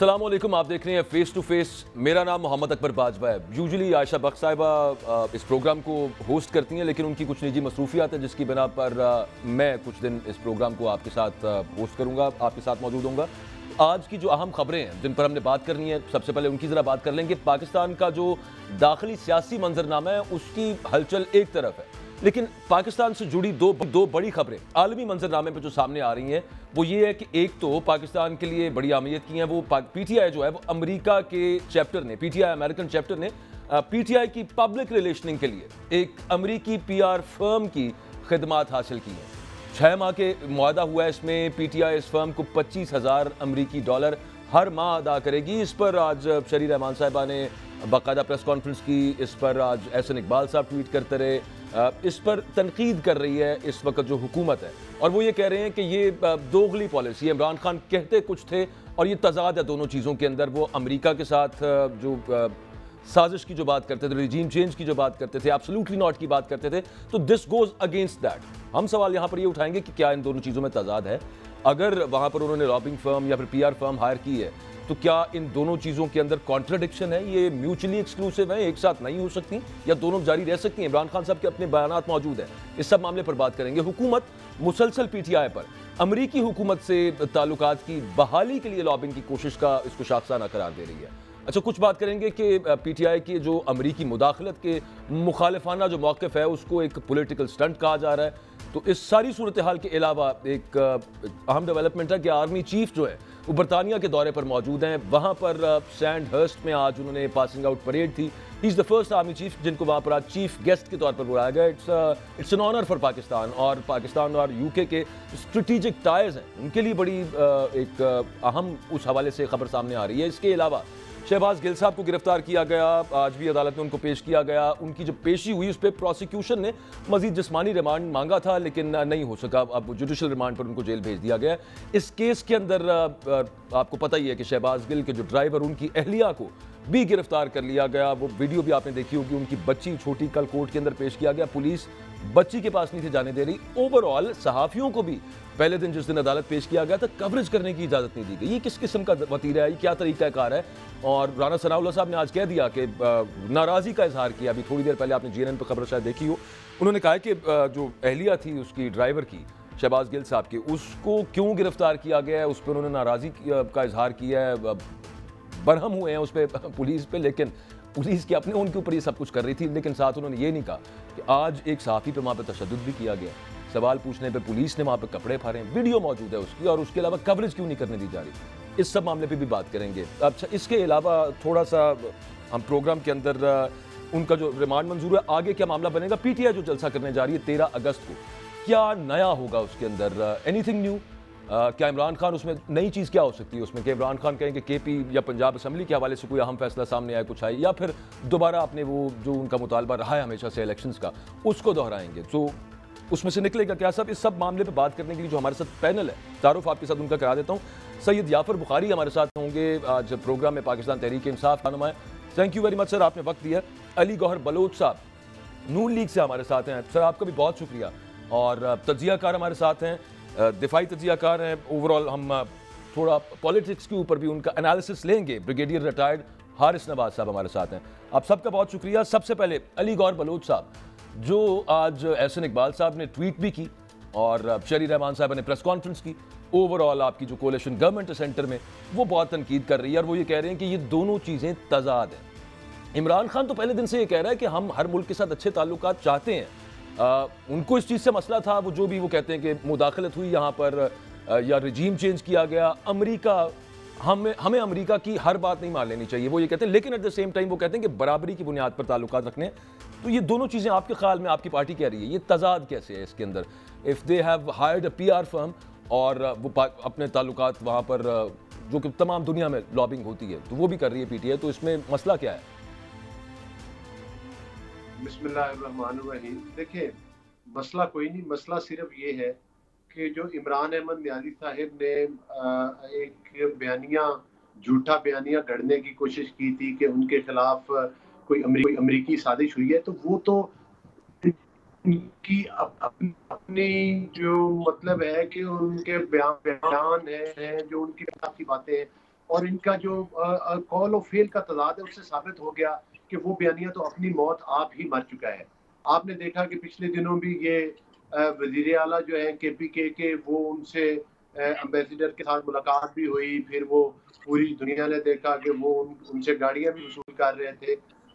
अस्सलाम वालेकुम, आप देख रहे हैं फेस टू फेस। मेरा नाम मोहम्मद अकबर बाजवा है। यूजुअली आयशा बख्श साहिबा इस प्रोग्राम को होस्ट करती हैं, लेकिन उनकी कुछ निजी मसरूफियात है जिसकी बिना पर मैं कुछ दिन इस प्रोग्राम को आपके साथ होस्ट करूंगा, आपके साथ मौजूद होऊंगा। आज की जो अहम खबरें हैं जिन पर हमने बात करनी है, सबसे पहले उनकी ज़रा बात कर लेंगे। पाकिस्तान का जो दाखिली सियासी मंजरनामा है उसकी हलचल एक तरफ है, लेकिन पाकिस्तान से जुड़ी दो बड़ी खबरें आलमी मंजरनामे पर जो सामने आ रही हैं वो ये है कि एक तो पाकिस्तान के लिए बड़ी अहमियत की है, वो पीटीआई जो है वो अमेरिका के चैप्टर ने, पीटीआई अमेरिकन चैप्टर ने पीटीआई की पब्लिक रिलेशनिंग के लिए एक अमेरिकी पीआर फर्म की खिदमात हासिल की हैं। 6 माह के मुआहदा हुआ है, इसमें पीटीआई इस फर्म को $25,000 अमेरिकी हर माह अदा करेगी। इस पर आज शरी रहमान साहिबा ने बाकायदा प्रेस कॉन्फ्रेंस की, इस पर आज एहसन इकबाल साहब ट्वीट करते रहे, इस पर तनकीद कर रही है इस वक्त जो हुकूमत है, और वो ये कह रहे हैं कि ये दोगली पॉलिसी है। इमरान खान कहते कुछ थे और ये तजाद है दोनों चीज़ों के अंदर। वो अमेरिका के साथ जो साजिश की जो बात करते थे, रिजीम चेंज की जो बात करते थे, एब्सोल्युटली नॉट की बात करते थे, तो दिस गोज अगेंस्ट दैट। हम सवाल यहाँ पर ये उठाएंगे कि क्या इन दोनों चीज़ों में तजाद है। अगर वहाँ पर उन्होंने लॉबिंग फर्म या फिर पीआर फर्म हायर की है तो क्या इन दोनों चीज़ों के अंदर कॉन्ट्रडिक्शन है, ये म्यूचुअली एक्सक्लूसिव है, एक साथ नहीं हो सकती, या दोनों जारी रह सकती हैं। इमरान खान साहब के अपने बयानात मौजूद हैं, इस सब मामले पर बात करेंगे। हुकूमत मुसलसल पीटीआई पर अमरीकी हुकूमत से ताल्लुकात की बहाली के लिए लॉबिंग की कोशिश का इसको शाखसाना करार दे रही है। अच्छा, कुछ बात करेंगे कि पीटीआई के जो अमरीकी मुदाखलत के मुखालिफाना जो मौक़िफ़ है उसको एक पॉलिटिकल स्टंट कहा जा रहा है। तो इस सारी सूरत हाल के अलावा एक अहम डेवलपमेंट है कि आर्मी चीफ जो है वो बरतानिया के दौरे पर मौजूद हैं। वहाँ पर सैंडहर्स्ट में आज उन्होंने पासिंग आउट परेड थी। He is the first army chief जिनको वहाँ पर आज चीफ गेस्ट के तौर पर बुलाया गया। It's an honour for Pakistan, और पाकिस्तान और यूके के स्ट्रेटिजिक टाइज हैं उनके लिए बड़ी एक अहम उस हवाले से खबर सामने आ रही है। इसके अलावा शहबाज गिल साहब को गिरफ्तार किया गया, आज भी अदालत में उनको पेश किया गया। उनकी जब पेशी हुई उस पर प्रोसिक्यूशन ने मजीद जिस्मानी रिमांड मांगा था, लेकिन नहीं हो सका। अब जुडिशल रिमांड पर उनको जेल भेज दिया गया। इस केस के अंदर आपको पता ही है कि शहबाज गिल के जो ड्राइवर, उनकी अहलिया को भी गिरफ्तार कर लिया गया। वो वीडियो भी आपने देखी होगी, उनकी बच्ची छोटी कल कोर्ट के अंदर पेश किया गया। पुलिस बच्ची के पास नहीं थी जाने दे रही। ओवरऑल सहाफ़ियों को भी पहले दिन जिस दिन अदालत पेश किया गया था कवरेज करने की इजाज़त नहीं दी गई। ये किस किस्म का वतीरा है, ये क्या तरीक़ाकार है? और राना सनाउल्लाह साहब ने आज कह दिया कि नाराज़गी का इजहार किया। अभी थोड़ी देर पहले आपने जीएनएन पर खबर शायद देखी हो, उन्होंने कहा कि जो अहलिया थी उसकी ड्राइवर की, शहबाज गिल साहब की, उसको क्यों गिरफ्तार किया गया है, उस पर उन्होंने नाराज़गी का इजहार किया है, बरहम हुए हैं उस पर पुलिस पे। लेकिन पुलिस के अपने उनके ऊपर ये सब कुछ कर रही थी, लेकिन साथ उन्होंने ये नहीं कहा कि आज एक सहाफ़ी पे वहाँ पर तशद्दुद भी किया गया। सवाल पूछने पे पुलिस ने वहाँ पे कपड़े फाड़े, वीडियो मौजूद है उसकी, और उसके अलावा कवरेज क्यों नहीं करने दी जा रही। इस सब मामले पे भी बात करेंगे। अच्छा, इसके अलावा थोड़ा सा हम प्रोग्राम के अंदर उनका जो रिमांड मंजूर है, आगे क्या मामला बनेगा। पीटीआई जो जलसा करने जा रही है 13 अगस्त को, क्या नया होगा उसके अंदर, एनीथिंग न्यू? क्या इमरान खान उसमें नई चीज़ क्या हो सकती है उसमें कि इमरान खान कहें कि केपी या पंजाब असम्बली के हवाले से कोई अहम फैसला सामने आए, कुछ आए, या फिर दोबारा अपने वो जो उनका मुतालबा रहा है हमेशा से इलेक्शंस का, उसको दोहराएंगे। तो उसमें से निकलेगा क्या? सब इस सब मामले पे बात करने के लिए जो हमारे साथ पैनल है, तारुफ आपके साथ उनका करा देता हूँ। सैयद याफर बुखारी हमारे साथ होंगे आज प्रोग्राम में, पाकिस्तान तहरीक इंसाफ का नुमाया। Thank you very much sir, आपने वक्त दिया। अली गौहर बलोच साहब नून लीग से हमारे साथ हैं। सर आपका भी बहुत शुक्रिया। और तजियाकार हमारे साथ हैं, दिफाई तजियाकार हैं। ओवरऑल हम थोड़ा पॉलिटिक्स के ऊपर भी उनका एनालिसिस लेंगे। ब्रिगेडियर रिटायर्ड हारिस नवाज साहब हमारे साथ हैं। आप सबका बहुत शुक्रिया। सबसे पहले अली गौहर बलोच साहब, जो आज एहसन इकबाल साहब ने ट्वीट भी की और शरी रहमान साहब ने प्रेस कॉन्फ्रेंस की, ओवरऑल आपकी जो कोalition गवर्नमेंट है सेंटर में, वो बहुत तनकीद कर रही है, और वो ये कह रहे हैं कि ये दोनों चीज़ें तजाद हैं। इमरान खान तो पहले दिन से ये कह रहा है कि हम हर मुल्क के साथ अच्छे ताल्लुकात चाहते हैं। उनको इस चीज़ से मसला था, वो जो भी वो कहते हैं कि मुदाखलत हुई यहाँ पर या रिजीम चेंज किया गया, अमेरिका, हमें अमेरिका की हर बात नहीं मान लेनी चाहिए, वो ये कहते हैं। लेकिन एट द सेम टाइम वो कहते हैं कि बराबरी की बुनियाद पर ताल्लुकात रखने। तो ये दोनों चीज़ें आपके ख्याल में आपकी पार्टी कह रही है, ये तजाद कैसे है इसके अंदर? If they have hired a PR firm और वो अपने ताल्लुकात वहाँ पर जो कि तमाम दुनिया में लॉबिंग होती है तो वो भी कर रही है पीटीआई, तो इसमें मसला क्या है? बिस्मिल्लाहिर्रहमानिर्रहीम। देखिए, मसला कोई नहीं, मसला सिर्फ ये है कि जो इमरान अहमद न्याजी साहिब ने एक बयानिया, झूठा बयानिया गढ़ने की कोशिश की थी कि उनके खिलाफ कोई अमरीकी साजिश हुई है, तो वो तो उनकी अपनी जो मतलब है कि उनके बयान है जो उनकी बातें हैं, और इनका जो कॉल ऑफ फेल का तदाद है उससे साबित हो गया कि वो बयानिया तो अपनी मौत आप ही मर चुका है। आपने देखा कि पिछले दिनों भी ये वजीर आला जो है KPK के वो उनसे एम्बेसडर के साथ मुलाकात भी हुई, फिर वो पूरी दुनिया ने देखा कि वो उनसे गाड़ियां भी वसूल कर रहे थे।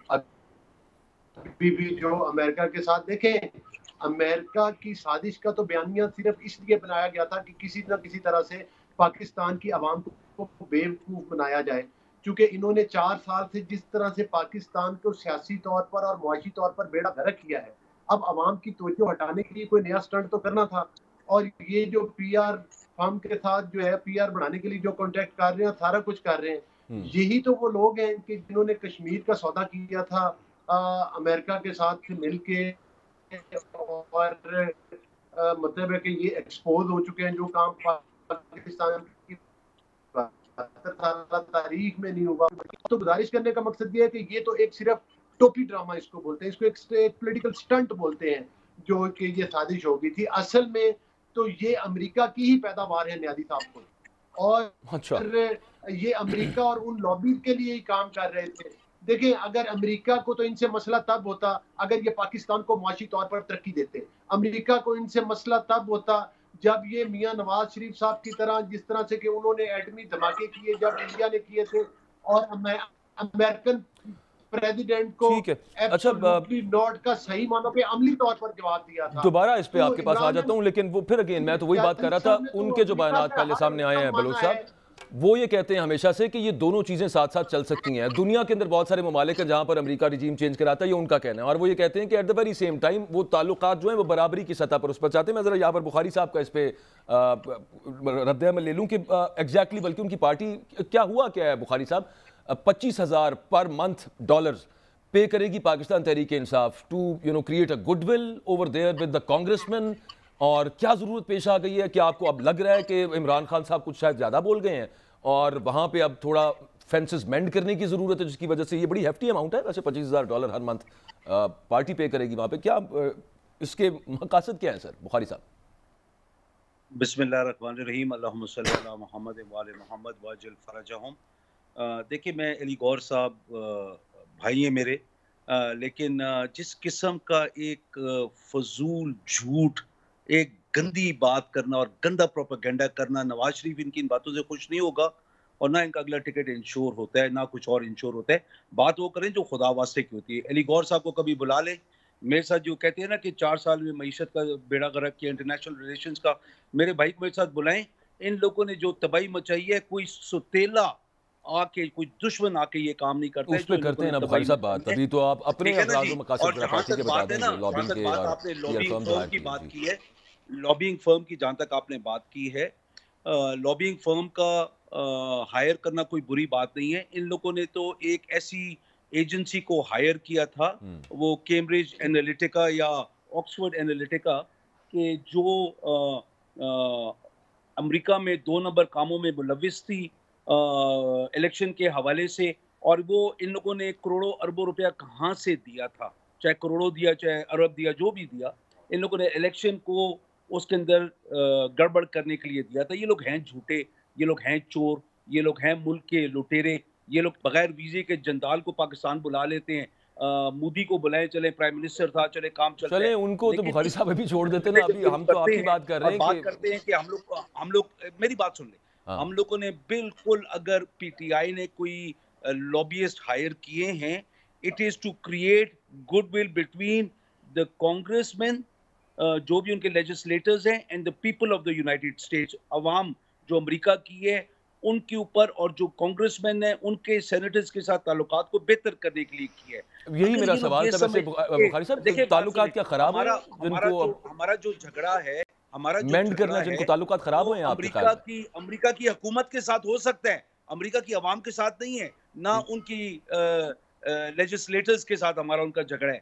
अभी भी जो अमेरिका के साथ देखें, अमेरिका की साजिश का तो बयानिया सिर्फ इसलिए बनाया गया था कि किसी न किसी तरह से पाकिस्तान की आवाम को बेवकूफ बनाया जाए, क्योंकि इन्होंने 4 साल से जिस तरह से पाकिस्तान को सियासी तौर पर और मुआशी तौर पर बेड़ा गर्क किया है, अब आवाम की तवज्जो हटाने के लिए कोई नया स्टंट तो करना था। और ये जो PR फर्म के साथ जो है PR बढ़ाने के लिए जो कॉन्टेक्ट कर रहे हैं, सारा कुछ कर रहे हैं, यही तो वो लोग हैं कि जिन्होंने कश्मीर का सौदा किया था अमेरिका के साथ मिलके, और मतलब है कि ये एक्सपोज हो चुके हैं जो काम पाकिस्तान की तारीख में नहीं हुआ। तो गुजारिश करने का मकसद ये है कि ये तो एक सिर्फ टोपी ड्रामा इसको बोलते हैं, इसको एक पॉलिटिकल स्टंट बोलते हैं जो कि ये साजिश होगी थी। असल में तो ये अमेरिका की ही पैदावार है न्यादी साहब को, और अच्छा। ये अमेरिका और उन लॉबी के लिए ही काम कर रहे थे। देखिए, अगर अमेरिका को तो इनसे मसला तब होता अगर ये पाकिस्तान को मुआशी तौर पर तरक्की देते। अमेरिका को इनसे मसला तब होता जब ये मियां नवाज शरीफ साहब की तरह, जिस तरह से कि उन्होंने एटमी धमाके किए जब इंडिया ने किए थे, और अमेरिकन प्रेसिडेंट को ठीक है। अच्छा, नॉट का सही मानों पे अमली तौर पर जवाब दिया था। दोबारा इस पे तो आपके पास आ जाता हूँ, लेकिन वो फिर अगेन मैं तो वही बात कर रहा था, उनके जो बयान पहले सामने आए हैं बलोच साहब, वो ये कहते हैं हमेशा से कि ये दोनों चीजें साथ साथ चल सकती हैं। दुनिया के अंदर बहुत सारे ममालिक हैं जहां पर अमेरिका रिजीम चेंज कराता है, ये उनका कहना है, और वो ये कहते हैं कि at the very same time वो ताल्लुकात जो हैं वो बराबरी की सतह पर उस पर चाहते हैं। मैं जरा यहाँ पर बुखारी साहब का इस पे रद्द-ए-अमल ले लूँ कि एग्जैक्टली, बल्कि उनकी पार्टी क्या हुआ क्या है बुखारी साहब, 25,000 पर मंथ डॉलर्स पे करेगी Pakistan Tehreek Insaf to create a goodwill over there with the congressman, और क्या जरूरत पेश आ गई है? क्या आपको अब लग रहा है कि इमरान खान साहब कुछ शायद ज्यादा बोल गए हैं और वहां पे अब थोड़ा फेंसेस मेंड करने की जरूरत है, जिसकी वजह से ये बड़ी हेफ्टी अमाउंट है वैसे, $25,000 हर मंथ पार्टी पे करेगी वहां पे, क्या इसके मकासद क्या है सर बुखारी साहब? बिस्मिल्लाहिर्रहमानिर्रहीम, अल्लाहुम्मा सल्ली अला मुहम्मद व आले मुहम्मद वअज्जल फरजहुम। देखिए, मैं अली गौर साहब भाई हैं मेरे, लेकिन जिस किस्म का एक फजूल झूठ, एक गंदी बात करना और गंदा प्रोपेगेंडा करना, नवाज शरीफ इनकी इन बातों से खुश नहीं होगा, और ना इनका अगला टिकट इंश्योर होता है, ना कुछ और इंश्योर होता है। बात वो करें जो खुदा वास्ते की होती है। अली गौर साहब को कभी बुला ले, मेरे साथ जो कहते हैं ना कि 4 साल में मईशत का बेड़ा गर्क किया, इंटरनेशनल रिलेशंस का, मेरे भाई को मेरे साथ बुलाएं। इन लोगों ने जो तबाही मचाई है, कोई सुतेला आके, कोई दुश्मन आके ये काम नहीं करता है। उस पे करते हैं ना बुखारी साहब बात, अभी तो आप अपने अफराद व मकासद जरा पार्टी के बता दें, लॉबिंग के, और आपने लॉबिंग फर्म की बात की है, लॉबिंग फर्म की जहां तक आपने बात की है, लॉबिंग फर्म का हायर करना कोई बुरी बात नहीं है। इन लोगों ने तो एक ऐसी एजेंसी को हायर किया था, वो कैम्ब्रिज एनालिटिका या ऑक्सफोर्ड एनालिटिका के, जो अमेरिका में 2 नंबर कामों में मुलविस थी इलेक्शन के हवाले से, और वो इन लोगों ने करोड़ों अरबों रुपया कहाँ से दिया था, चाहे करोड़ों दिया चाहे अरब दिया, जो भी दिया, इन लोगों ने इलेक्शन को उसके अंदर गड़बड़ करने के लिए दिया था। ये लोग हैं झूठे, ये लोग हैं चोर, ये लोग हैं मुल्क के लुटेरे, ये लोग बगैर वीजे के जंदाल को पाकिस्तान बुला लेते हैं। मोदी को बुलाए, चले प्राइम मिनिस्टर था, चले काम चले उनको तो बुखारी साहब अभी छोड़ देते ना, अभी हम तो आपकी बात कर रहे हैं, बात करते हैं कि हम लोग मेरी बात सुन ले, हम लोगों ने बिल्कुल, अगर पीटीआई ने कोई लॉबियस्ट हायर किए हैं, it is to create goodwill between the congressman, जो भी उनके लेजिस्लेटर्स हैं, and the people of the United States, अवाम जो अमेरिका की है उनके ऊपर, और जो कांग्रेसमैन है उनके सेनेटर्स के साथ ताल्लुकात को बेहतर करने के लिए किया है। यही मेरा सवाल था वैसे बुखारी साहब, देखिए ताल्लुकात क्या खराब है हमारा जो झगड़ा है, हमारा जो मेंड करना, जिनको ताल्लुकात खराब हुए हैं अमेरिका की हुकूमत के साथ हो सकता है, अमेरिका की आवाम के साथ नहीं है, ना उनकी लेजिस्लेटर्स के साथ हमारा उनका झगड़ा है।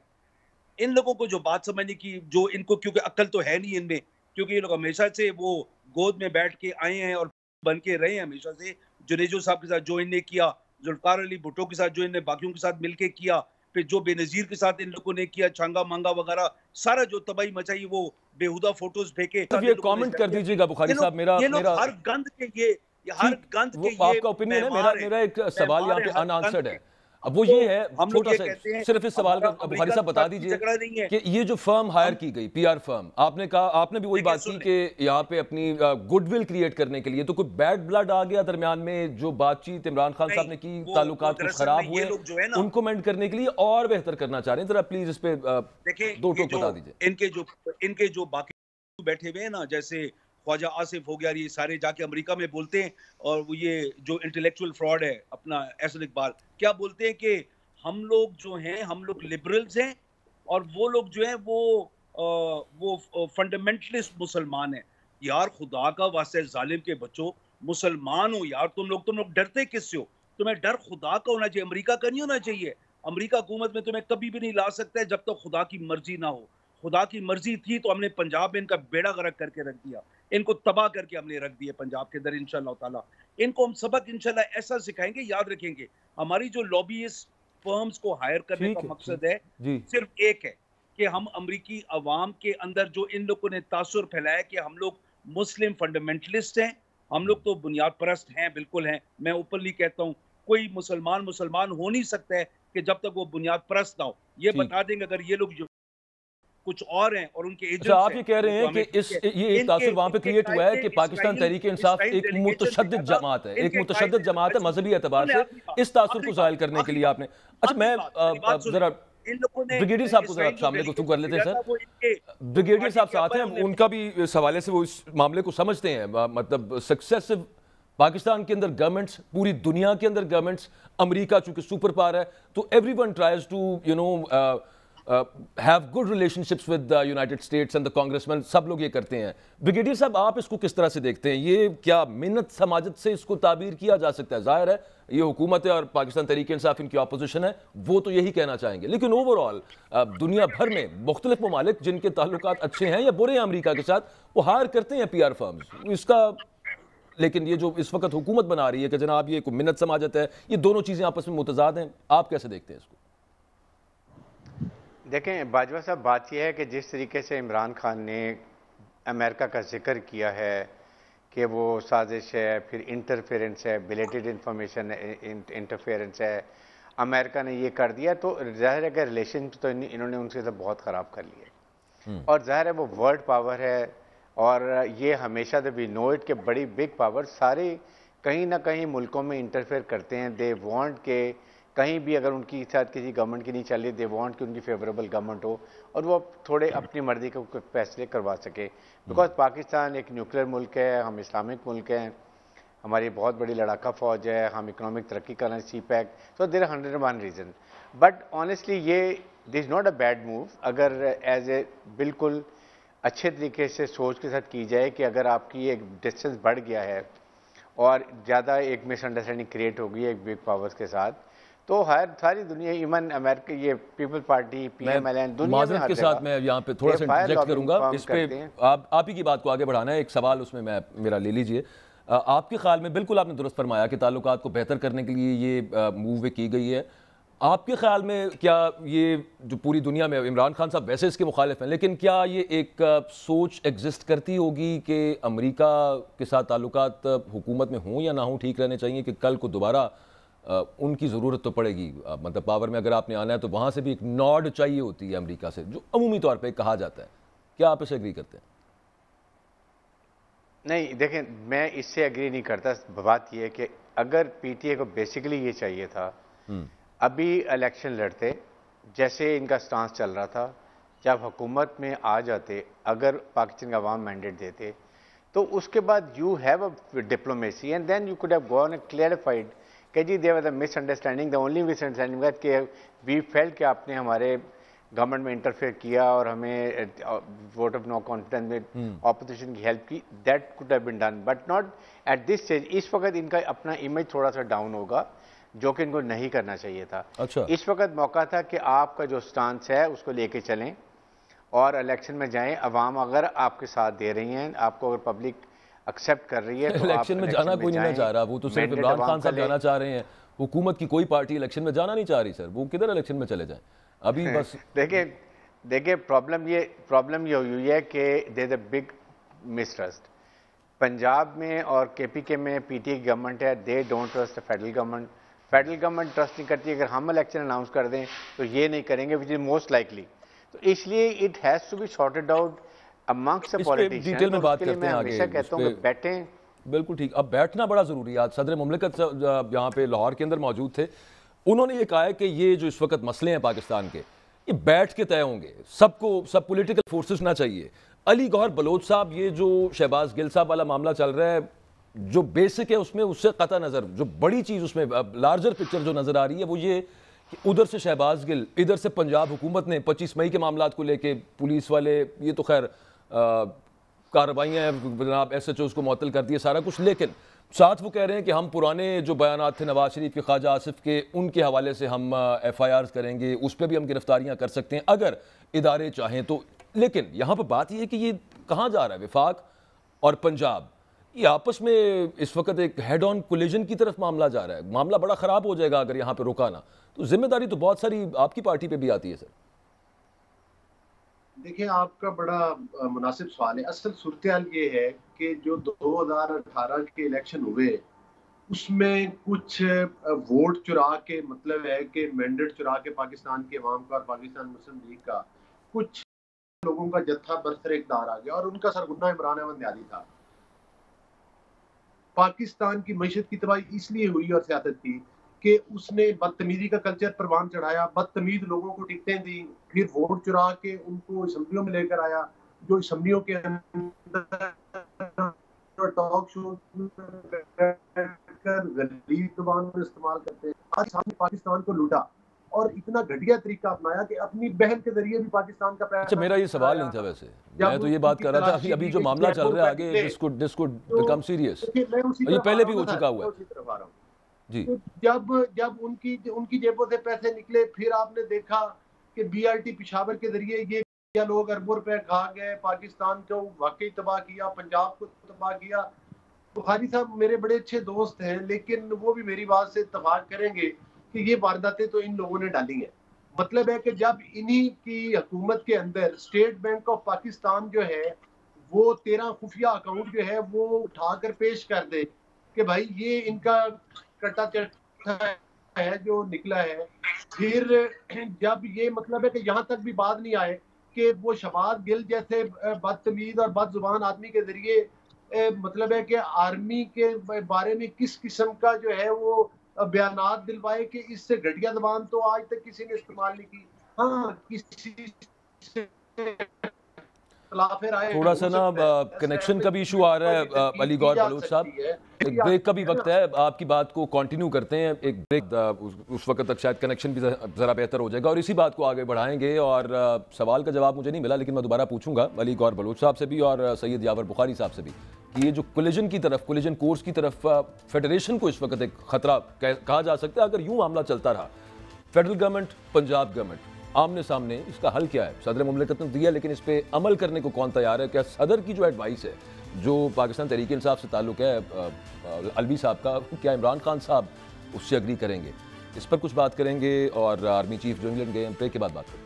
इन लोगों को जो बात समझने की, जो इनको, क्योंकि अक्ल तो है नहीं इनमें, क्योंकि ये लोग हमेशा से वो गोद में बैठ के आए हैं और बन के रहे हैं हमेशा से। जुनेजो साहब के साथ जो इनने किया, जुल्फकार अली भुट्टो के साथ जो इनने बाकियों के साथ मिलके किया, फिर जो बेनजीर के साथ इन लोगों ने किया, छांगा मांगा वगैरह, सारा जो तबाही मचाई, वो बेहुदा फोटोज फेंके। ये कमेंट कर दीजिएगा बुखारी साहब, मेरा हर गंद के ये हर गंद के वो आपका ओपिनियन है, मेरा एक सवाल यहाँ पे अनआंसर्ड है। अब वो ये है, छोटा सा सिर्फ इस सवाल का बुखारी साहब बता दीजिए कि ये जो फर्म हायर की गई, पीआर फर्म, आपने कहा, आपने भी वही बात की कि यहाँ पे अपनी गुडविल क्रिएट करने के लिए, तो कोई बैड ब्लड आ गया दरमियान में, जो बातचीत इमरान खान साहब ने की, ताल्लुकात कुछ खराब हुए, उनको मेंट करने के लिए और बेहतर करना चाह रहे हैं? जरा प्लीज इस पे दो टोक बता दीजिए। इनके जो बाकी बैठे हुए हैं ना, जैसे ख्वाजा आसिफ हो गया, ये सारे जाके अमेरिका में बोलते हैं, और वो ये जो इंटेलेक्चुअल फ्रॉड है अपना एहसन इकबाल, क्या बोलते हैं कि हम लोग जो हैं, हम लोग लिबरल्स हैं, और वो लोग जो हैं वो फंडामेंटलिस्ट मुसलमान हैं। यार खुदा का वास्ते जालिम के बच्चों, मुसलमान हो यार तुम लोग डरते किससे हो? तुम्हें डर खुदा का होना चाहिए, अमेरिका का नहीं होना चाहिए। अमेरिका हुकूमत में तुम्हें कभी भी नहीं ला सकता है जब तक खुदा की मर्जी ना हो। खुदा की मर्जी थी तो हमने पंजाब में इनका बेड़ा गर्क करके रख दिया, इनको तबाह करके हमने रख दिया पंजाब के अंदर। इंशाल्लाह ताला इनको हम सबक इंशाल्लाह ऐसा सिखाएंगे, याद रखेंगे। हमारी जो लॉबीइस्ट फर्म्स को हायर करने का मकसद है सिर्फ एक है कि हम अमेरिकी अवाम के अंदर जो इन लोगों ने तासुर फैलाया कि हम लोग मुस्लिम फंडामेंटलिस्ट हैं, हम लोग तो बुनियाद परस्त हैं, बिल्कुल हैं। मैं ओपनली कहता हूँ कोई मुसलमान हो नहीं सकता है कि जब तक वो बुनियाद परस्त ना हो। ये बता देंगे अगर ये लोग कुछ और हैं और उनके एजेंट्स आप ये कह रहे हैं कि ये एक तासुर वहां पे क्रिएट हुआ है कि पाकिस्तान तहरीक इंसाफ एक मुतशद्दिद जमात है, एक मुतशद्दिद जमात है मजहबी एतबार से। इस तासुर को जाहिर करने के लिए आपने, अच्छा मैं जरा ब्रिगेडियर साहब को जरा सामने गुफ्तगू कर लेते हैं सर। ब्रिगेडियर साहब साथ हैं, उनका भी इस हवाले से वो इस मामले को समझते हैं। मतलब सक्सेसिव पाकिस्तान के अंदर गवर्नमेंट्स, पूरी दुनिया के अंदर गवर्नमेंट्स, अमेरिका चूंकि सुपर पावर है तो everyone tries to have good relationships with the United States and the congressmen, सब लोग ये करते हैं। ब्रिगेडियर साहब आप इसको किस तरह से देखते हैं? ये क्या मिन्नत समाजत से इसको ताबीर किया जा सकता है? जाहिर है ये हुकूमत है और पाकिस्तान तहरीक इंसाफ इनकी ऑपोजिशन है, वो तो यही कहना चाहेंगे, लेकिन ओवरऑल दुनिया भर में मुख्तलिफ ममालिक जिनके ताल्लुकात अच्छे हैं या बुरे हैं अमेरिका के साथ, वो हायर करते हैं पीआर फर्म्स इसका। लेकिन ये जो इस वक्त हुकूमत बना रही है कि जनाब ये कोई मिन्नत समाजत है, ये दोनों चीज़ें आपस में मुतजाद हैं, आप कैसे देखते हैं इसको? देखें बाजवा साहब, बात यह है कि जिस तरीके से इमरान खान ने अमेरिका का जिक्र किया है कि वो साजिश है, फिर इंटरफेरेंस है, बिलेटेड इंफॉर्मेशन इंटरफेरेंस है, अमेरिका ने ये कर दिया, तो ज़ाहिर है कि रिलेशन तो इन्होंने उनसे तो बहुत ख़राब कर लिए। और ज़ाहिर है वो वर्ल्ड पावर है, और ये हमेशा से वी नो इट कि बड़ी बिग पावर सारे कहीं ना कहीं मुल्कों में इंटरफेयर करते हैं। दे वांट के कहीं भी अगर उनकी साथ किसी गवर्नमेंट की नहीं चल रही, दे वांट कि उनकी फेवरेबल गवर्नमेंट हो और वो थोड़े अपनी मर्जी के फैसले करवा सके। बिकॉज पाकिस्तान एक न्यूक्लियर मुल्क है, हम इस्लामिक मुल्क हैं, हमारी बहुत बड़ी लड़ाका फ़ौज है, हम इकोनॉमिक तरक्की कर रहे हैं, CPEC, so there 101 reason. But honestly ये this is not a bad move अगर एज ए बिल्कुल अच्छे तरीके से सोच के साथ की जाए कि अगर आपकी एक डिस्टेंस बढ़ गया है और ज़्यादा एक मिसअंडरस्टैंडिंग क्रिएट हो गई है एक बिग पावर्स के साथ, तो हर सारी दुनिया, इवन अमेरिका, ये पीपल पार्टी, पीएमएलएन, दुनिया में हर के साथ मैं यहाँ पे थोड़ा सा इंटरजेक्ट करूंगा इस पे। आप ही की बात को आगे बढ़ाना है, एक सवाल उसमें मैं मेरा ले लीजिए। आपके ख्याल में बिल्कुल आपने दुरुस्त फरमाया कि ताल्लुकात को बेहतर करने के लिए ये मूव की गई है। आपके ख्याल में क्या ये जो पूरी दुनिया में, इमरान खान साहब वैसे इसके मुखालिफ हैं, लेकिन क्या ये एक सोच एग्जिस्ट करती होगी कि अमेरिका के साथ ताल्लुकात हुकूमत में हों या ना हों, ठीक रहने चाहिए, कि कल को दोबारा उनकी ज़रूरत तो पड़ेगी, मतलब पावर में अगर आपने आना है तो वहाँ से भी एक नॉड चाहिए होती है अमेरिका से, जो अमूमी तौर पे कहा जाता है। क्या आप इसे एग्री करते हैं? नहीं, देखें मैं इससे एग्री नहीं करता। बात यह है कि अगर पीटीए को बेसिकली ये चाहिए था अभी इलेक्शन लड़ते, जैसे इनका स्टांस चल रहा था, जब हुकूमत में आ जाते, अगर पाकिस्तान का अवाम मैंडेट देते, तो उसके बाद you have a diplomacy and then you could have gone and clarified कि जी there was a misunderstanding, the only misunderstanding was कि वी फेल्ट कि आपने हमारे गवर्नमेंट में इंटरफेयर किया और हमें वोट ऑफ नो कॉन्फिडेंस में ऑपोजिशन की हेल्प की, that could have been done but not at this stage. इस वक्त इनका अपना इमेज थोड़ा सा डाउन होगा, जो कि इनको नहीं करना चाहिए था। अच्छा। इस वक्त मौका था कि आपका जो स्टांस है उसको लेके चलें और इलेक्शन में जाएं। अवाम अगर आपके साथ दे रही हैं, आपको अगर पब्लिक एक्सेप्ट कर रही है तो इलेक्शन में जाना कोई नहीं चाह रहा, वो तो सिर्फ इमरान खान साहब जाना चाह रहे हैं। हुकूमत की कोई पार्टी इलेक्शन में जाना नहीं चाह रही सर, वो किधर इलेक्शन में चले जाएं अभी बस। देखिए प्रॉब्लम ये हुई है कि there is a big mistrust. Punjab में और केपीके में पीटीआई गवर्नमेंट है, they don't trust the federal government. Federal government trust नहीं करती। अगर हम इलेक्शन अनाउंस कर दें तो ये नहीं करेंगे, विच इज मोस्ट लाइकली। तो इसलिए it has to be sorted out amongst the politicians. Detail में बात करते हैं आगे। हमेशा कहता हूं कि बैठें। बिल्कुल ठीक, अब बैठना बड़ा जरूरी है। आज सदर मुमलिकत यहाँ पे लाहौर के अंदर मौजूद थे, उन्होंने ये कहा है कि ये जो इस वक्त मसले हैं पाकिस्तान के, ये बैठ के तय होंगे। सबको, सब पॉलिटिकल फोर्सेस ना चाहिए। अली गौहर बलोच साहब, ये जो शहबाज गिल साहब वाला मामला चल रहा है, जो बेसिक है उसमें उससे कता नज़र, जो बड़ी चीज़ उसमें लार्जर पिक्चर जो नज़र आ रही है वो ये कि उधर से शहबाज गिल, इधर से पंजाब हुकूमत ने 25 मई के मामला को लेके पुलिस वाले, ये तो खैर कार्रवाइयाँ जनाब SHOs को मुअत्तल कर दिए सारा कुछ, लेकिन साथ वो कह रहे हैं कि हम पुराने जो बयानात थे नवाज शरीफ के, ख्वाजा आसिफ के, उनके हवाले से हम FIRs करेंगे, उस पर भी हम गिरफ्तारियाँ कर सकते हैं अगर इदारे चाहें तो। लेकिन यहाँ पर बात यह है कि ये कहाँ जा रहा है, विफाक और पंजाब, ये आपस में इस वक्त एक हेड ऑन कोलिजन की तरफ मामला जा रहा है। मामला बड़ा ख़राब हो जाएगा अगर यहाँ पर रुका ना, तो जिम्मेदारी तो बहुत सारी आपकी पार्टी पे भी आती है सर। देखिए, आपका बड़ा मुनासिब सवाल है। असल सूरत-ए-हाल ये है कि जो 2018 के इलेक्शन हुए उसमें कुछ वोट चुरा के, मतलब है कि मैंडेट चुरा के पाकिस्तान के अवाम का और पाकिस्तान मुस्लिम लीग का कुछ लोगों का जत्था बरसर इक़्तिदार आ गया और उनका सरगुना इमरान अहमद न्याली था। पाकिस्तान की मईशत की तबाही इसलिए हुई और सियासत की कि उसने बदतमीजी का कल्चर परवान चढ़ाया, बदतमीज लोगों को टिकटें दी, फिर वोट चुरा के उनको असम्बलियों में लेकर आया, जो असम्बलियों के अंदर टॉक शो गलीज ज़ुबान में इस्तेमाल करते हैं। आज सामने पाकिस्तान को लूटा और इतना घटिया तरीका अपनाया कि अपनी बहन के जरिए भी पाकिस्तान का पैसा। अच्छा, मेरा ये सवाल नहीं था वैसे, मैं तो ये बात कर रहा था कि अभी जो मामला चल रहा है आगे, दिस कुड बिकम सीरियस, ये पहले भी हो चुका हुआ है जी। तो जब उनकी जेबों से पैसे निकले, फिर आपने देखा कि BRT पेशावर के जरिए ये क्या लोग अरबों रुपए खा गए, पाकिस्तान को वाकई तबाह किया, पंजाब को तबाह किया। बुखारी साहब मेरे बड़े अच्छे दोस्त हैं, लेकिन वो भी मेरी बात से इत्तेफाक करेंगे कि ये वारदातें तो इन लोगों ने डाली हैं। मतलब है कि जब इन्हीं की हुकूमत के अंदर स्टेट बैंक ऑफ पाकिस्तान जो है वो 13 खुफिया अकाउंट जो है वो उठाकर पेश कर दे कि भाई ये इनका कटा चट्टा है जो निकला है। फिर जब ये मतलब है कि यहाँ तक भी बात नहीं आए कि वो शहबाज गिल जैसे बदतमीज और बदजुबान आदमी के जरिए मतलब है कि आर्मी के बारे में किस किस्म का जो है वो बयानात दिलवाए कि इससे घटिया जबान तो आज तक किसी ने इस्तेमाल नहीं की। हाँ, किसी से थोड़ा सा ना कनेक्शन का भी इशू आ रहा है अली गौहर बलोच साहब, एक ब्रेक का भी वक्त है, आपकी बात को कंटिन्यू करते हैं, एक ब्रेक, उस वक्त तक शायद कनेक्शन भी ज़रा बेहतर हो जाएगा और इसी बात को आगे बढ़ाएंगे। और सवाल का जवाब मुझे नहीं मिला, लेकिन मैं दोबारा पूछूंगा अली गौहर बलोच साहब से भी और सैयद यावर बुखारी साहब से भी कि ये जो कोलिजन की तरफ, कोलिजन कोर्स की तरफ फेडरेशन को इस वक्त एक खतरा कहा जा सकता है अगर यूँ मामला चलता रहा। फेडरल गवर्नमेंट, पंजाब गवर्नमेंट आमने सामने, इसका हल क्या है? सदर मुमलिकत ने दिया, लेकिन इस पर अमल करने को कौन तैयार है? क्या सदर की जो एडवाइस है, जो पाकिस्तान तहरीक इंसाफ से ताल्लुक़ है अलवी साहब का, क्या इमरान खान साहब उससे अग्री करेंगे? इस पर कुछ बात करेंगे और आर्मी चीफ जो इंग्लैंड गए, हम ब्रेक के बाद बात करते हैं।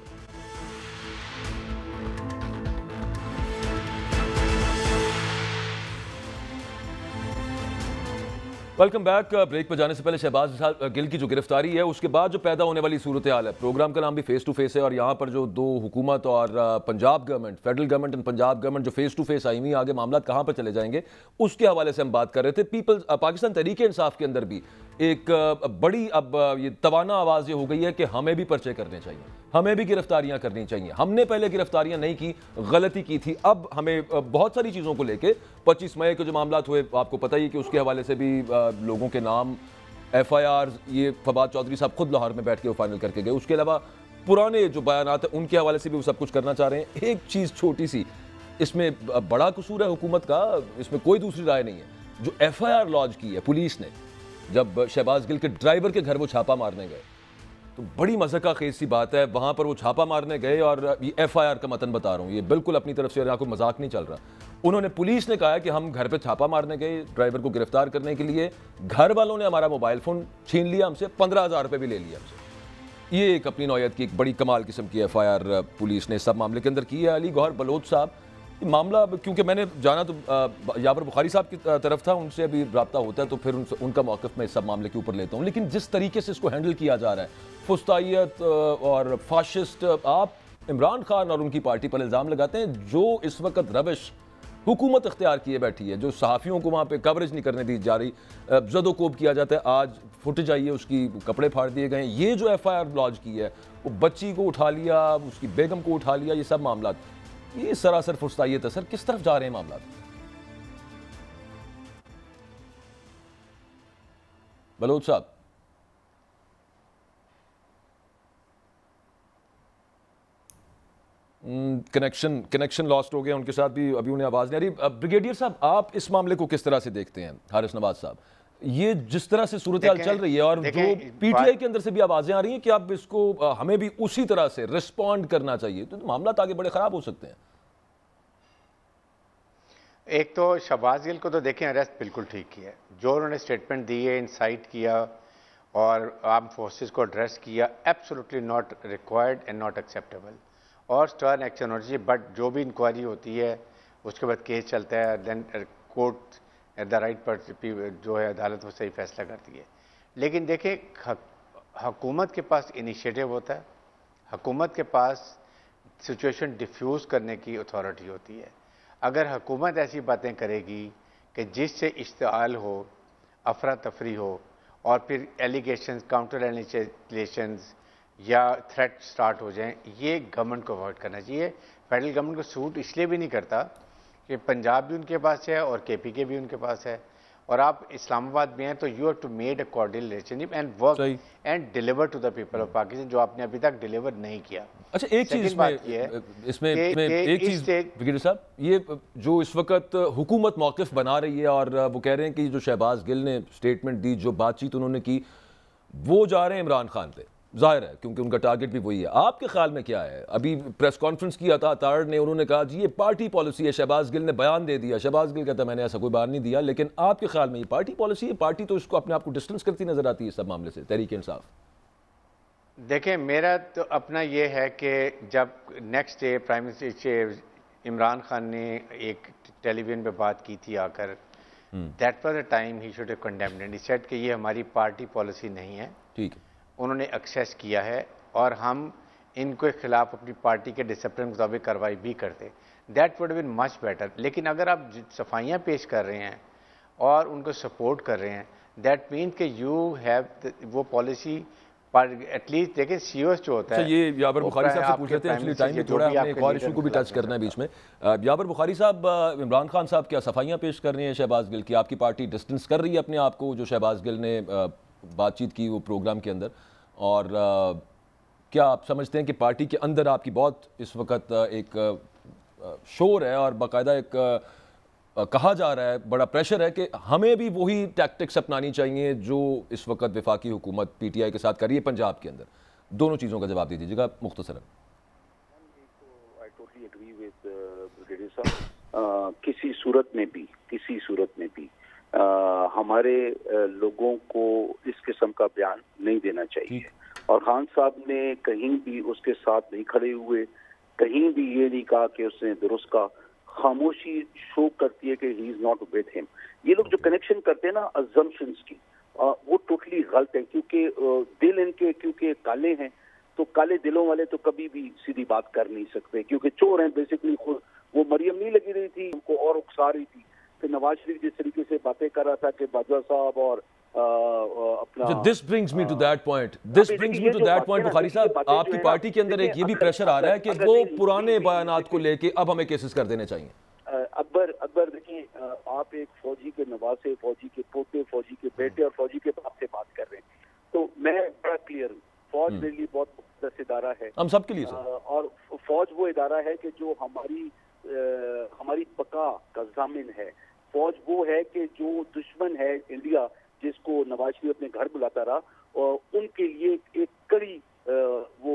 Welcome back. ब्रेक पर जाने से पहले शहबाज गिल की जो गिरफ्तारी है उसके बाद जो पैदा होने वाली सूरत हाल है, प्रोग्राम का नाम भी फेस टू फेस है और यहाँ पर जो दो हुकूमत और Punjab government, federal government and Punjab government जो फेस टू फेस आई हुई, आगे मामला कहाँ पर चले जाएंगे उसके हवाले से हम बात कर रहे थे। पीपल्स पाकिस्तान तहरीक इंसाफ के अंदर भी एक बड़ी अब ये तवाना आवाज़ ये हो गई है कि हमें भी पर्चे करने चाहिए, हमें भी गिरफ्तारियां करनी चाहिए, हमने पहले गिरफ्तारियां नहीं की, गलती की थी, अब हमें बहुत सारी चीज़ों को लेके 25 मई के जो मामला हुए आपको पता ही कि उसके हवाले से भी लोगों के नाम FIRs, ये फवाद चौधरी साहब खुद लाहौर में बैठ के वो फाइनल करके गए। उसके अलावा पुराने जो बयानात हैं उनके हवाले से भी वो सब कुछ करना चाह रहे हैं। एक चीज़ छोटी सी, इसमें बड़ा कसूर है हुकूमत का, इसमें कोई दूसरी राय नहीं है। जो FIR लॉन्च की है पुलिस ने, जब शहबाज गिल के ड्राइवर के घर वो छापा मारने गए, तो बड़ी मज़ाक़ खेज़ सी बात है, वहाँ पर वो छापा मारने गए और ये FIR का मतन बता रहा हूँ, ये बिल्कुल अपनी तरफ से यहाँ कोई मजाक नहीं चल रहा। उन्होंने, पुलिस ने कहा है कि हम घर पे छापा मारने गए ड्राइवर को गिरफ्तार करने के लिए, घर वालों ने हमारा मोबाइल फ़ोन छीन लिया हमसे, 15,000 रुपये भी ले लिया हमसे। ये एक अपनी नौयत की एक बड़ी कमाल किस्म की FIR पुलिस ने सब मामले के अंदर की है। अली गौहर बलोच साहब, मामला क्योंकि मैंने जाना तो यावर बुखारी साहब की तरफ था, उनसे अभी रब्ता होता है तो फिर उनका मौक़िफ़ मैं इस सब मामले के ऊपर लेता हूँ। लेकिन जिस तरीके से इसको हैंडल किया जा रहा है, फुस्तायत और फाशिस्ट, आप इमरान खान और उनकी पार्टी पर इल्ज़ाम लगाते हैं जो इस वक्त रविश हुकूमत इख्तियार किए बैठी है, जो सहाफ़ियों को वहाँ पे कवरेज नहीं करने दी जा रही, ज़दोकोब किया जाता है। आज फुटेज आई है, उसकी कपड़े फाड़ दिए गए। ये जो FIR लॉन्च की है, वो बच्ची को उठा लिया, उसकी बेगम को उठा लिया, ये सब मामला ये सरासर फुस्तायत है। सर, किस तरफ जा रहे हैं मामला? बलोच साहब, कनेक्शन लॉस्ट हो गया उनके साथ भी, अभी उन्हें आवाज़ नहीं आ रही। ब्रिगेडियर साहब, आप इस मामले को किस तरह से देखते हैं? हारिस नवाज साहब, ये जिस तरह से सूरत हाल चल रही है और जो PTI के अंदर से भी आवाज़ें आ रही हैं कि आप इसको हमें भी उसी तरह से रिस्पॉन्ड करना चाहिए, तो मामला आगे बड़े ख़राब हो सकते हैं। एक तो शहबाज गिल को तो देखें, अरेस्ट बिल्कुल ठीक किया है, जो उन्होंने स्टेटमेंट दी है, इंसाइट किया और आर्म फोर्सेस को एड्रेस किया, absolutely not required and not acceptable, और स्टर्न एक्शन होना चाहिए। बट जो भी इंक्वायरी होती है उसके बाद केस चलता है, then court at the right पर जो है अदालत वो सही फैसला करती है। लेकिन देखें, हुकूमत के पास इनिशिएटिव होता है, हुकूमत के पास सिचुएशन डिफ्यूज़ करने की अथॉरिटी होती है। अगर हुकूमत ऐसी बातें करेगी कि जिससे इश्तिआल हो, अफरा तफरी हो और फिर एलिगेशंस, काउंटर एलिगेशंस या थ्रेट स्टार्ट हो जाएं, ये गवर्नमेंट को अवॉइड करना चाहिए। फेडरल गवर्नमेंट को सूट इसलिए भी नहीं करता कि पंजाब भी उनके पास है और KPK भी उनके पास है, और आप इस्लामाबाद में हैं, तो you have to made a cordial relationship and work and deliver to the people of Pakistan, जो आपने अभी तक डिलीवर नहीं किया। अच्छा, एक चीज इसमें एक चीज ब्रिगेडियर साहब, ये जो इस वक्त हुकूमत मौक़िफ़ बना रही है और वो कह रहे हैं कि जो शहबाज गिल ने स्टेटमेंट दी, जो बातचीत उन्होंने की, वो जा रहे हैं इमरान खान पे, जाहिर है क्योंकि उनका टारगेट भी वही है। आपके ख्याल में क्या है? अभी प्रेस कॉन्फ्रेंस किया था ताड़ ने, उन्होंने कहा जी ये पार्टी पॉलिसी है, शहबाज गिल ने बयान दे दिया। शहबाज गिल कहता है मैंने ऐसा कोई बयान नहीं दिया, लेकिन आपके ख्याल में ये पार्टी पॉलिसी है? पार्टी तो इसको अपने आप को डिस्टेंस करती नजर आती है सब मामले से, तहरीक इंसाफ। देखें, मेरा तो अपना ये है कि जब next day prime minister Imran Khan ने एक टेलीविजन पे बात की थी आकर, that was the time he should have condemned and he said कि ये हमारी पार्टी पॉलिसी नहीं है। ठीक है, उन्होंने एक्सेस किया है और हम इनके खिलाफ अपनी पार्टी के डिसिप्लिन के मुताबिक कार्रवाई भी करते, that would been much better. लेकिन अगर आप सफाइयाँ पेश कर रहे हैं और उनको सपोर्ट कर रहे हैं, दैट मीन कि यू हैव वो पॉलिसी पर एटलीस्ट देखें सीओएस जो होता है। ये यावर बुखारी साहब से पूछ लेते हैं, एक्चुअली टाइम भी थोड़ा है, हमने एक और इशू को भी टच करना है बीच में। यावर बुखारी साहब, इमरान खान साहब क्या सफाइयाँ पेश कर रहे हैं शहबाज गिल की? आपकी पार्टी डिस्टेंस कर रही है अपने आप को, जो शहबाज गिल ने बातचीत की वो प्रोग्राम के अंदर, और क्या आप समझते हैं कि पार्टी के अंदर आपकी बहुत इस वक्त एक शोर है और बाकायदा एक कहा जा रहा है, बड़ा प्रेशर है कि हमें भी वही टैक्टिक्स अपनानी चाहिए जो इस वक्त वफाकी हुकूमत PTI के साथ कर रही है पंजाब के अंदर? दोनों चीज़ों का जवाब दे दीजिएगा मुख्तसरन। I totally agree with brigadier साहब। किसी सूरत में भी हमारे लोगों को इस किस्म का बयान नहीं देना चाहिए, और खान साहब ने कहीं भी उसके साथ नहीं खड़े हुए, कहीं भी ये नहीं कहा कि उसने दुरुस्त का। खामोशी शो करती है कि he is not with him. ये लोग जो कनेक्शन करते हैं ना अजम्पशंस की, वो टोटली गलत है, क्योंकि दिल इनके क्योंकि काले हैं, तो काले दिलों वाले तो कभी भी सीधी बात कर नहीं सकते, क्योंकि चोर हैं बेसिकली। खुद वो मरियम नहीं लगी रही थी, उनको और उकसा रही थी। फिर नवाज शरीफ जिस तरीके से बातें कर रहा था कि बाजवा साहब और अपना, this brings me to that point, Bukhari sahab, आपकी पार्टी के अंदर एक ये भी प्रेशर आ रहा है कि वो पुराने बयानात को लेके अब हमें केसेस कर देने चाहिए। अकबर देखिए, आप एक फौजी के नवासे, फौजी के पोते, फौजी के बेटे और फौजी के बाप से बात कर रहे हैं, तो मैं बड़ा क्लियर हूँ, फौज मेरे लिए बहुत मुक़द्दस इदारा है, हम सबके लिए सर। और फौज वो इदारा है कि जो हमारी बका का ज़ामिन है। फौज वो है कि जो दुश्मन है इंडिया, जिसको नवाज शरीफ अपने घर बुलाता रहा, और उनके लिए एक कड़ी वो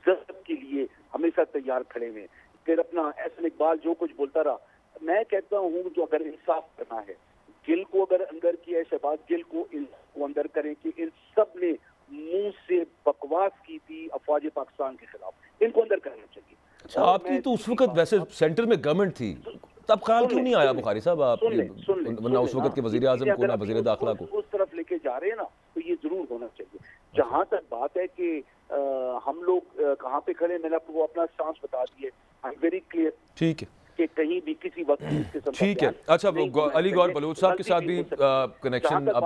जज्ब के लिए हमेशा तैयार खड़े हुए। फिर अपना एहसन इकबाल जो कुछ बोलता रहा, मैं कहता हूँ जो अगर इंसाफ करना है, गिल को अगर अंदर किया है, शहबाज गिल को अंदर करें कि इन सब ने मुंह से बकवास की थी अफवाज पाकिस्तान के खिलाफ, इनको अंदर करना चाहिए। अच्छा, आपकी तो उस वक्त वैसे सेंटर में गवर्नमेंट थी, तब ख्याल क्यों नहीं आया बुखारी साहब आप, वरना उस वक्त के वजीर आजम को ना वजीर दाखिला को उस तरफ लेके जा रहे हैं ना, तो ये जरूर होना चाहिए। जहां तक बात है कि हम लोग कहाँ पे खड़े, मैंने आपको अपना स्टांस बता दिए, आई एम वेरी क्लियर। ठीक है कि कहीं भी किसी वक्त इस किस्म का ठीक है। अच्छा, अली गौहर बलोच साहब के साथ भी कनेक्शन अब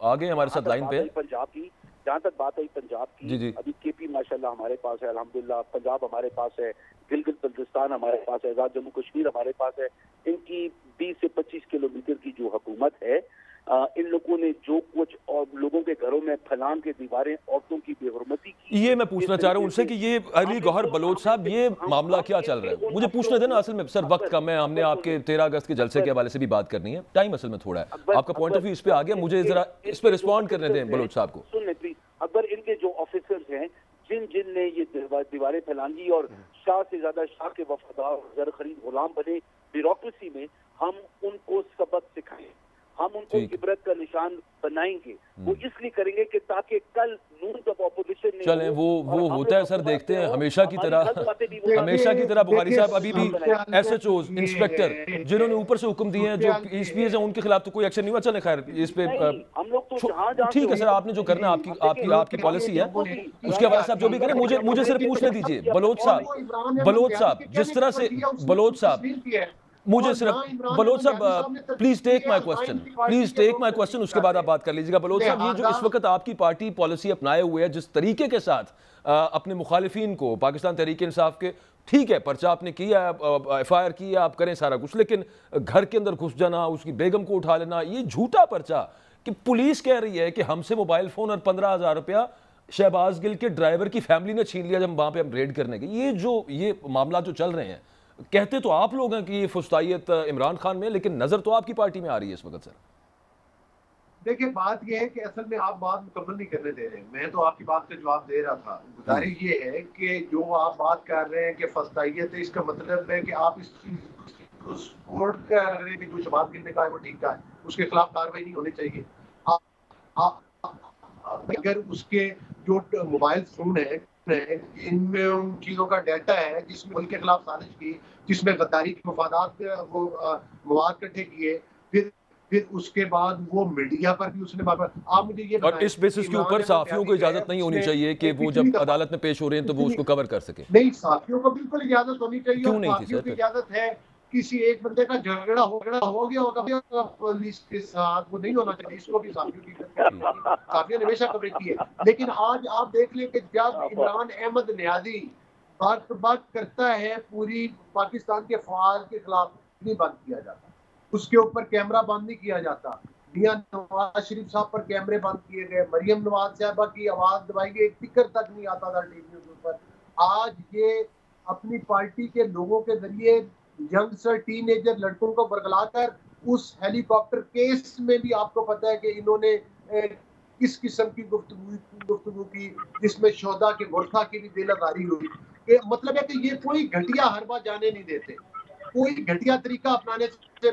आ गए हमारे साथ लाइन पे। पंजाब की जहाँ तक बात आई पंजाब की, जी। अभी केपी माशाल्लाह हमारे पास है, अल्हम्दुलिल्लाह पंजाब हमारे पास है, गिलगित बल्तिस्तान हमारे पास है, आजाद जम्मू कश्मीर हमारे पास है। इनकी 20 से 25 किलोमीटर की जो हुकूमत है, इन लोगों ने जो कुछ और लोगों के घरों में फैलान के दीवारें, औरतों की बेहुरमती की, ये मैं पूछना चाह रहा हूँ उनसे कि ये अली गौहर बलोच साहब, ये मामला क्या चल रहा है, मुझे पूछने देना। असल में सर वक्त कम है, हमने आपके 13 अगस्त के जलसे के हवाले से भी बात करनी है, टाइम असल में थोड़ा है, आपका पॉइंट ऑफ व्यू इस पे आ गया, मुझे जरा इस पे रिस्पॉन्ड करने दें बलोच साहब को। सुनने प्लीज, अगर इनके जो ऑफिसर्स हैं जिन ने ये दीवारें फैलानी और शाह से ज्यादा शाह के वफादार जर खरीद गुलाम बने ब्यूरोक्रेसी में, हम उनको सबक सिखाएं, हम उनको इबरत का निशान बनाएंगे। वो इसलिए करेंगे कि ताकि कल नून जब ऑपोजिशन में चलें वो होता है सर, देखते हैं हमेशा की तरह बुखारी साहब अभी भी SHOs इंस्पेक्टर जिन्होंने ऊपर से हुक्म दिए हैं, जो ESPs हैं, उनके खिलाफ तो कोई एक्शन नहीं हुआ। चले खैर इस पे हम लोग तो ठीक है सर, आपने जो करना आपकी पॉलिसी है, उसके हवाले से आप जो भी करें, मुझे सिर्फ पूछने दीजिए बलोच साहब, जिस तरह से बलोच साहब, मुझे सिर्फ बलोच साहब प्लीज टेक माय क्वेश्चन, उसके बाद आप बात कर लीजिएगा। बलोच साहब, ये जो इस वक्त आपकी पार्टी पॉलिसी अपनाए हुए है, जिस तरीके के साथ अपने मुखालिफिन को पाकिस्तान तहरीक इंसाफ के, ठीक है पर्चा आपने किया, FIR किया, आप करें सारा कुछ, लेकिन घर के अंदर घुस जाना, उसकी बेगम को उठा लेना, ये झूठा पर्चा कि पुलिस कह रही है कि हमसे मोबाइल फोन और 15,000 रुपया शहबाज गिल के ड्राइवर की फैमिली ने छीन लिया जब वहां पे हम रेड करने गए। ये मामला जो चल रहे हैं, कहते तो आप लोग हैं कि ये फुस्तायत इमरान खान में, लेकिन नजर तो आपकी पार्टी में आ रही है इस वक्त सर। देखिए बात यह है कि असल में आप बात मुकम्मल नहीं करने दे रहे, मैं तो आपकी बात का जवाब दे रहा था। गुजारिश ये है कि जो आप बात कर रहे हैं कि फस्तायत है, इसका मतलब है कि आप इस चीज को सपोर्ट कर रहे हैं कि जो शहबाज गिल ने कहा है वो ठीक है, उसके खिलाफ कार्रवाई नहीं होनी चाहिए। अगर उसके जो मोबाइल फोन है इनमें उन चीजों का डाटा है जिसमें मुल्क के खिलाफ साजिश की, जिसमें गद्दारी के मफादात वो मवाद इकट्ठे किए, फिर उसके बाद वो मीडिया पर भी उसने बात, आप मुझे ये और इस बेसिस के ऊपर साफियों को इजाजत नहीं होनी चाहिए कि वो जब अदालत में पेश हो रहे हैं तो वो उसको कवर कर सके। नहीं, साफियों को बिल्कुल इजाजत होनी चाहिए। क्यों नहीं थी सर? इजाजत है, किसी एक बंदे का झगड़ा हो गया होगा पुलिस के साथ, वो नहीं होना चाहिए। इसको भी साफियों ने हमेशा कवरेज की है। लेकिन आज आप देख लें कि जब इमरान अहमद नियाजी बात करता है, पूरी पाकिस्तान के फ़ाल के खिलाफ नहीं बंद किया जाता, उसके ऊपर कैमरा बंद नहीं किया जाता। मियां नवाज शरीफ साहब पर कैमरे बंद किए गए, मरियम नवाज साहबा की आवाज दबाई गई, एक टिकर तक नहीं आता था टीवी के ऊपर। आज ये अपनी पार्टी के लोगों के जरिए यंगस्टर टीनेजर लड़कों को बरगलाकर उस हेलीकॉप्टर केस में भी आपको पता है कि इन्होंने किस किस्म की गुफ्तगू की, जिसमें शोधा के मुर्था की भी दिलदारी हुई। मतलब है कि ये कोई घटिया हरबा जाने नहीं देते, कोई घटिया तरीका अपनाने से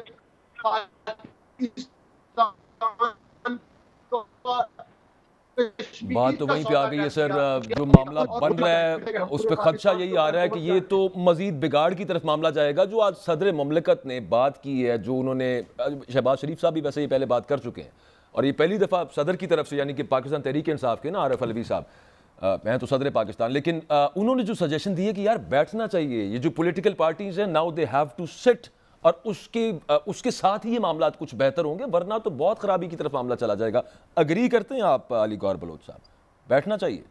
बात तो वहीं पे आ गई है सर। जो मामला बन रहा है उस पर खदशा यही आ रहा है कि ये तो मजीद बिगाड़ की तरफ मामला जाएगा। जो आज सदर मुमलिकत ने बात की है, जो उन्होंने, शहबाज शरीफ साहब भी वैसे ही पहले बात कर चुके हैं, और ये पहली दफ़ा सदर की तरफ से, यानी कि पाकिस्तान तहरीक इंसाफ के ना आरिफ अलवी साहब, मैं तो सदर पाकिस्तान, लेकिन उन्होंने जो सजेशन दी है कि यार बैठना चाहिए, ये जो पॉलिटिकल पार्टीज हैं now they have to sit, और उसके साथ ही ये मामला कुछ बेहतर होंगे, वरना तो बहुत खराबी की तरफ मामला चला जाएगा। अग्री करते हैं आप अली गौहर बलोच साहब, बैठना चाहिए?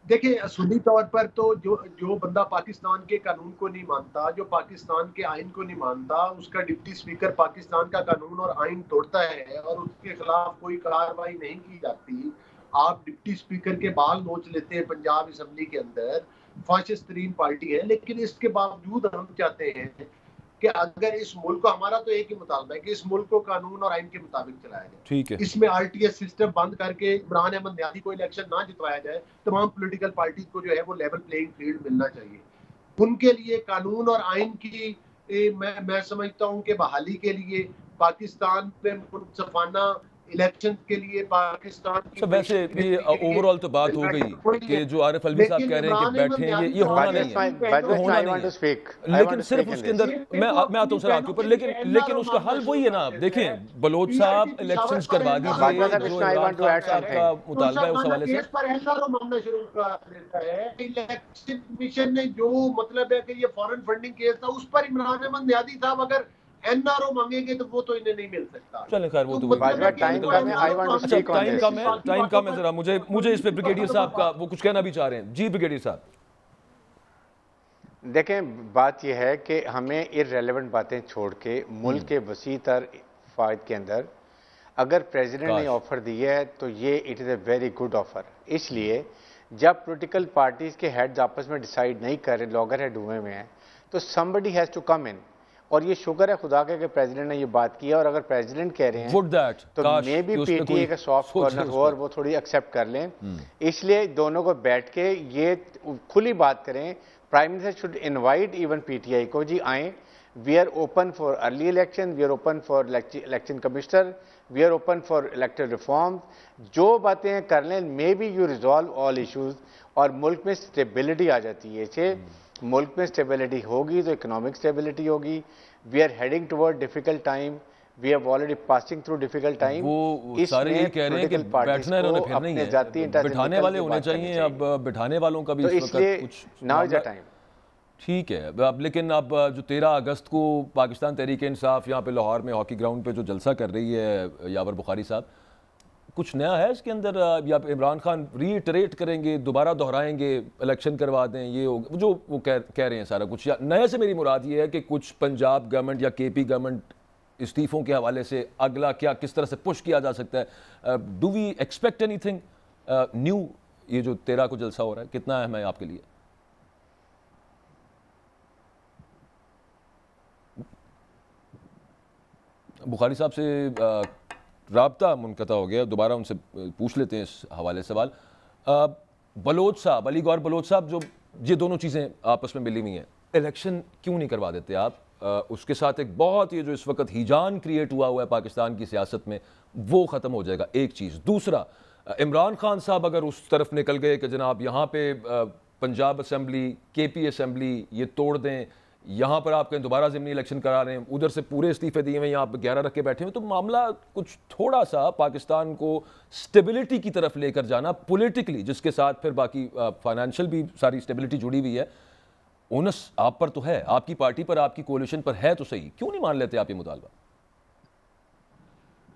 देखिए, असली तौर पर तो जो बंदा पाकिस्तान के कानून को नहीं मानता, जो पाकिस्तान के आइन को नहीं मानता, उसका डिप्टी स्पीकर पाकिस्तान का कानून और आइन तोड़ता है और उसके खिलाफ कोई कार्रवाई नहीं की जाती। आप डिप्टी स्पीकर के बाल नोच लेते हैं पंजाब असम्बली के अंदर, फाशिस्ट तरीन पार्टी है, लेकिन इसके बावजूद हम चाहते हैं कि अगर इस मुल्क को, हमारा तो एक ही मुतालबा है कि इस मुल्क को कानून और आइन के मुताबिक चलाया जाए। ठीक है, इसमें RTS सिस्टम बंद करके इमरान अहमद नियाजी को इलेक्शन ना जितवाया जाए। तमाम पॉलिटिकल पार्टीज को जो है वो लेवल प्लेइंग फील्ड मिलना चाहिए। उनके लिए कानून और आइन की मैं समझता हूँ कि बहाली के लिए पाकिस्तान में मुनसफाना इलेक्शन के लिए पाकिस्तान की वैसे ये ओवरऑल तो बात हो गई कि जो आरिफ अलवी साहब कह रहे हैं कि बैठेंगे, ये होना नहीं है, लेकिन सिर्फ उसके अंदर मैं आता हूँ सर आपके ऊपर, लेकिन उसका हल वही है ना। आप देखें, बलोच साहब इलेक्शंस करवा दीजिए, जो इमरान खान साहब का मुतालबा है उस हवाले से मामला शुरू कर देता है। इलेक्शन कमीशन ने जो मतलब है कि ये फॉरेन फंडिंग केस था, उस पर इमरान अहमद नियाज़ी साहब अगर एनआरओ मांगेंगे तो वो तो इन्हें नहीं मिल सकता। चलें खैर, वो तो टाइम कम है, जरा मुझे इस पे ब्रिगेडियर साहब का वो कुछ कहना भी चाह रहे हैं। जी ब्रिगेडियर साहब। देखें, बात यह है कि हमें इररेलेवेंट बातें छोड़ के मुल्क के वसी तर फायद के अंदर अगर प्रेसिडेंट ने ऑफर दिया है तो ये it is a very good offer. इसलिए जब पॉलिटिकल पार्टीज के हेड्स आपस में डिसाइड नहीं कर रहे, लॉगर हेड हुए में हैं, तो समबडी हैज़ टू कम इन। और ये शुक्र है खुदा के कि प्रेसिडेंट ने ये बात की है, और अगर प्रेसिडेंट कह रहे हैं तो मे भी पीटीए का सॉफ्ट कॉर्नर हो और वो थोड़ी एक्सेप्ट कर लें। इसलिए दोनों को बैठ के ये खुली बात करें। Prime minister should invite even PTI को, जी आए, we are open for early election, we are open for election commissioner, we are open for elected reform. जो बातें कर लें, maybe you resolve all issues और मुल्क में स्टेबिलिटी आ जाती है। इसे मुल्क में स्टेबिलिटी होगी तो इकोनॉमिक स्टेबिलिटी होगी। We are heading toward difficult time, we are already passing through difficult time. वो सारे ये कह रहे हैं कि बैठना इन्होंने फिर नहीं है, बिठाने वाले होने चाहिए। अब बिठाने वालों का भी इस वक्त कुछ नाउ इज द टाइम, ठीक है। अब लेकिन अब जो 13 अगस्त को पाकिस्तान तहरीक इंसाफ यहाँ पे लाहौर में हॉकी ग्राउंड पे जो जलसा कर रही है यावर बुखारी साहब, कुछ नया है इसके अंदर? या इमरान खान रीइटरेट करेंगे, दोबारा दोहराएंगे, इलेक्शन करवा दें, ये जो वो कह रहे हैं सारा कुछ? या नए से मेरी मुराद ये है कि कुछ पंजाब गवर्नमेंट या केपी गवर्नमेंट इस्तीफ़ों के हवाले से अगला क्या किस तरह से पुश किया जा सकता है? Do we expect anything new? ये जो 13 को जलसा हो रहा है, कितना अहम है आपके लिए? बुखारी साहब से राब्ता मुनक़ता हो गया, दोबारा उनसे पूछ लेते हैं इस हवाले सवाल। बलोच साहब, अली गौर बलोच साहब, जो ये दोनों चीज़ें आपस में मिली हुई हैं, इलेक्शन क्यों नहीं करवा देते आप? उसके साथ एक बहुत ये जो इस वक्त हिजान क्रिएट हुआ है पाकिस्तान की सियासत में, वो ख़त्म हो जाएगा, एक चीज़। दूसरा, इमरान खान साहब अगर उस तरफ निकल गए कि जनाब यहाँ पे पंजाब असम्बली, केपी असम्बली ये तोड़ दें, यहाँ पर आप कहीं दोबारा ज़िमनी इलेक्शन करा रहे हैं, उधर से पूरे इस्तीफे दिए हुए, यहाँ पर 11 रख के बैठे हुए, तो मामला कुछ थोड़ा सा पाकिस्तान को स्टेबिलिटी की तरफ लेकर जाना पॉलिटिकली, जिसके साथ फिर बाकी फाइनेंशियल भी सारी स्टेबिलिटी जुड़ी हुई है, ओनस आप पर तो है, आपकी पार्टी पर, आपकी कोalition पर है, तो सही क्यों नहीं मान लेते आप ये मुतालबा?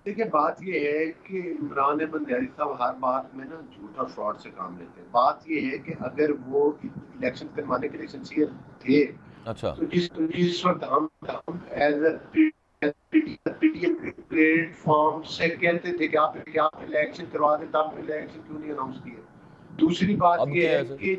देखिए, बात ये है कि इमरान अहमद नियाज़ी साहब हर बात में ना झूठ और फ्रॉड से काम लेते हैं। बात ये है कि अगर वो इलेक्शन करवाने के लिए सिंसियर थे, अच्छा, तो जिस वक्त हम एज अ प्लेटफॉर्म से कहते थे कि आप इलेक्शन करवा दें, तब इलेक्शन क्यों नहीं अनाउंस किए? दूसरी बात ये है कि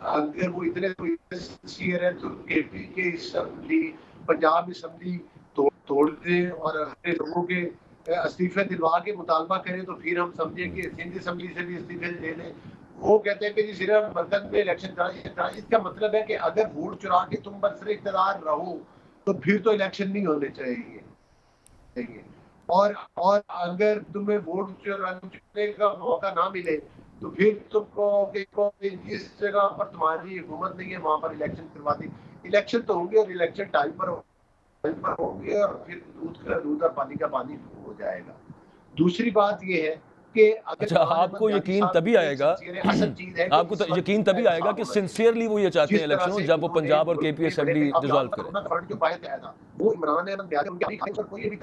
अगर वो इतने सिंसियर है तो केपी के असेंबली, पंजाब असेंबली तोड़ दें और लोगों के इस्तीफे दिलवा के मुतालबा करें, तो फिर हम समझे कि सिंध असेंबली से भी इस्तीफे दे लें। वो कहते हैं कि जी सिर्फ मरकज में इलेक्शन कराइए। इसका मतलब है कि अगर वोट चुरा के तुम बरसर इक़्तिदार रहो तो फिर तो इलेक्शन नहीं होने चाहिए, और अगर तुम्हें वोट चुराने का मौका ना मिले तो फिर तुमको जिस जगह पर तुम्हारी हुकूमत नहीं है वहां पर इलेक्शन करवा दी। इलेक्शन तो होंगे और इलेक्शन टाइम पर होंगे और फिर दूध का दूध और पानी का पानी हो जाएगा। दूसरी बात ये है कि अच्छा, आपको यकीन तभी आएगा, आपको तो यकीन तभी आएगा कि सिंसियरली वो ये चाहते हैं इलेक्शन हो जब वो पंजाब और केपी असेंबली डिसॉल्व करें। जो पाया गया था वो इमरान अहमद कोई भी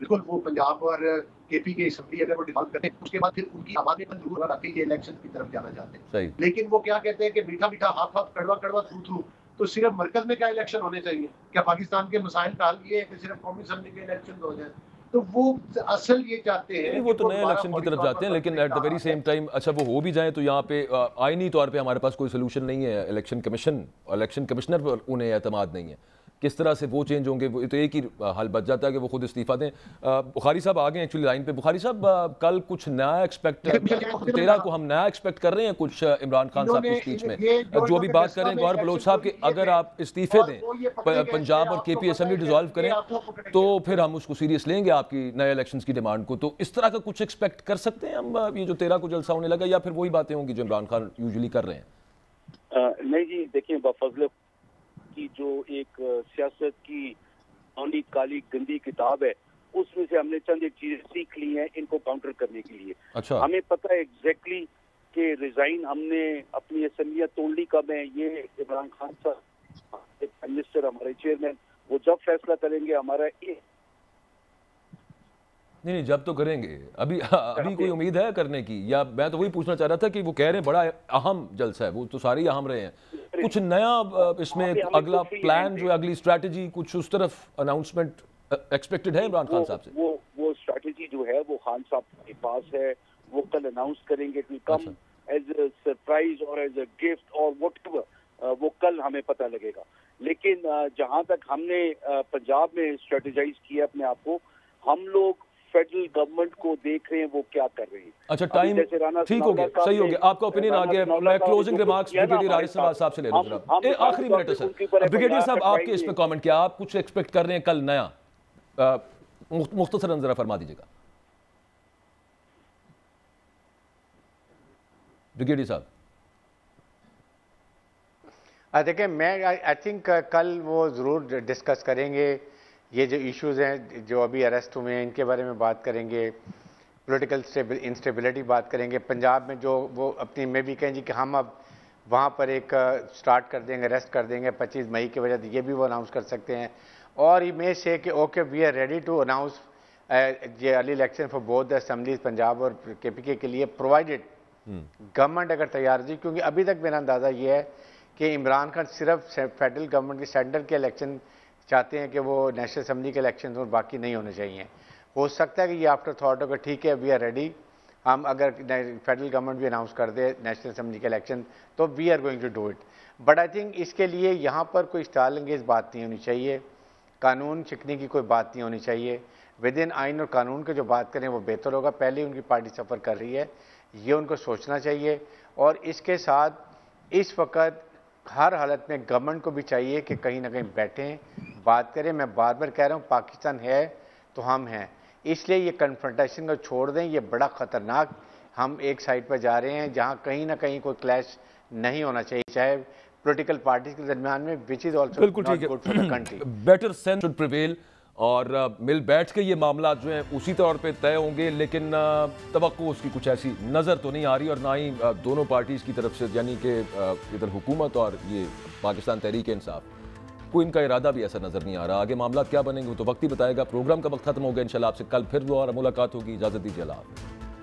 बिल्कुल वो पंजाब और केपी के असेंबली अगर वो डिसॉल्व करते हैं, उसके बाद फिर उनकी आवाज में जरूर आती है इलेक्शन की तरफ जाना चाहते हैं। लेकिन वो क्या कहते हैं कि मीठा मीठा हाथ हाथ कड़वा कड़वा थ्रू थ्रू, तो सिर्फ मरकज में क्या इलेक्शन होने चाहिए? क्या पाकिस्तान के मसाइल का हल ये है कि सिर्फ कौमी असेंबली के इलेक्शन हो जाए? तो वो असल ये चाहते हैं, वो तो नए इलेक्शन की तरफ जाते हैं, लेकिन at the very same time अच्छा वो हो भी जाए तो यहाँ पे आईनी तौर पे हमारे पास कोई सोल्यूशन नहीं है। इलेक्शन कमीशन और इलेक्शन कमिश्नर पर उन्हें एतमाद नहीं है किस तरह से वो चेंज होंगे, वो तो एक ही हल बच जाता है कि वो खुद इस्तीफा दें। बुखारी साहब आ गए एक्चुअली लाइन पे। बुखारी साहब, कल कुछ नया एक्सपेक्ट 13 को हम नया एक्सपेक्ट कर रहे हैं कुछ इमरान खान साहब की स्पीच में, जो अभी बात कर रहे हैं गौहर बलोच साहब कि अगर आप इस्तीफे दें, पंजाब और KP असेंबली डिसॉल्व करें तो फिर हम उसको सीरियस लेंगे आपकी नए इलेक्शंस की डिमांड को। तो इस तरह का कुछ एक्सपेक्ट कर सकते हैं हम, ये जो 13 को जलसा होने लगा, या फिर वही बातें होंगी जो इमरान खान यूजुअली कर रहे हैं? नहीं जी, देखिए बफजल की जो एक सियासत की औनी काली गंदी किताब है, उसमें से हमने चंद एक चीजें सीख ली हैं इनको काउंटर करने के लिए। अच्छा। हमें पता है एग्जैक्टली कि रिजाइन हमने अपनी असेंबलियां तोड़ ली कब है। ये इमरान खान साहब प्राइम मिनिस्टर, हमारे चेयरमैन, वो जब फैसला करेंगे हमारा नहीं, जब तो करेंगे। अभी कोई उम्मीद है करने की? या मैं तो वही पूछना चाह रहा था कि वो कह रहे हैं बड़ा अहम जलसा है, वो तो सारे ही अहम रहे हैं, कुछ नया इसमें अगला प्लान जो है, अगली स्ट्रैटेजी, कुछ उस तरफ अनाउंसमेंट एक्सपेक्टेड है इमरान खान साहब से? वो स्ट्रैटेजी जो है वो खान साहब के पास है, वो कल अनाउंस करेंगे। It will come as a surprise और एज अ गिफ्ट और व्हाटएवर, वो कल हमें पता लगेगा। लेकिन जहां तक हमने पंजाब में स्ट्रेटेजाइज किया अपने आप को, हम लोग फेडरल गवर्नमेंट को देख रहे हैं वो क्या कर रही है। अच्छा, टाइम ठीक हो गया, सही हो गया, आपका ओपिनियन आ गया। मैं closing remarks brigadier Arif Nawaz साहब से ले लूं जरा, आखिरी मिनट है सर। ब्रिगेडियर साहब, आपके इस पे कमेंट किया, आप कुछ एक्सपेक्ट कर रहे हैं कल नया, मुख्तसरन जरा फरमा दीजिएगा ब्रिगेडियर साहब। देखिए, मैं आई थिंक कल वो ज़रूर डिस्कस करेंगे ये जो इश्यूज़ हैं जो अभी अरेस्ट हुए हैं, इनके बारे में बात करेंगे। पॉलिटिकल इंस्टेबिलिटी बात करेंगे। पंजाब में जो वो अपनी में भी कहें जी कि हम अब वहाँ पर एक स्टार्ट कर देंगे, अरेस्ट कर देंगे 25 मई की वजह से, ये भी वो अनाउंस कर सकते हैं। और ये मे से कि okay we are ready to announce ये early election for both the assemblies Punjab और KPK के लिए, प्रोवाइडेड गवर्नमेंट अगर तैयार थी। क्योंकि अभी तक मेरा अंदाज़ा ये है कि इमरान खान सिर्फ फेडरल गवर्नमेंट की सेंटर के इलेक्शन चाहते हैं कि वो नेशनल असेंबली के इलेक्शन और बाकी नहीं होने चाहिए। हो सकता है कि ये आफ्टर थॉट हो कि ठीक है वी आर रेडी, हम अगर फेडरल गवर्नमेंट भी अनाउंस कर दे नेशनल असेंबली के इलेक्शन तो we are going to do it. But I think इसके लिए यहाँ पर कोई स्टाल अंगेज बात नहीं होनी चाहिए, कानून छिकने की कोई बात नहीं होनी चाहिए। विद इन आइन और कानून के जो बात करें वो बेहतर होगा। पहले ही उनकी पार्टी सफ़र कर रही है, ये उनको सोचना चाहिए। और इसके साथ इस वक्त हर हालत में गवर्नमेंट को भी चाहिए कि कहीं ना कहीं बैठें, बात करें। मैं बार बार कह रहा हूँ पाकिस्तान है तो हम हैं, इसलिए ये कन्फ्रंटेशन को छोड़ दें। ये बड़ा ख़तरनाक, हम एक साइड पर जा रहे हैं जहाँ कहीं ना कहीं कोई क्लैश नहीं होना चाहिए, चाहे पॉलिटिकल पार्टीज के दरमियान में, which is also not good for the country. Better sense should prevail और मिल बैठ के ये मामला जो है उसी तौर पे तय होंगे। लेकिन तवक्को उसकी कुछ ऐसी नज़र तो नहीं आ रही, और ना ही दोनों पार्टीज़ की तरफ से, यानी कि इधर हुकूमत और ये पाकिस्तान तहरीक इंसाफ, कोई इनका इरादा भी ऐसा नज़र नहीं आ रहा। आगे मामला क्या बनेंगे वो तो वक्त ही बताएगा। प्रोग्राम का वक्त खत्म हो गया। इंशाल्लाह आपसे कल फिर दोबारा मुलाकात होगी। इजाज़त दीजिए, अल्लाह हाफ़िज़।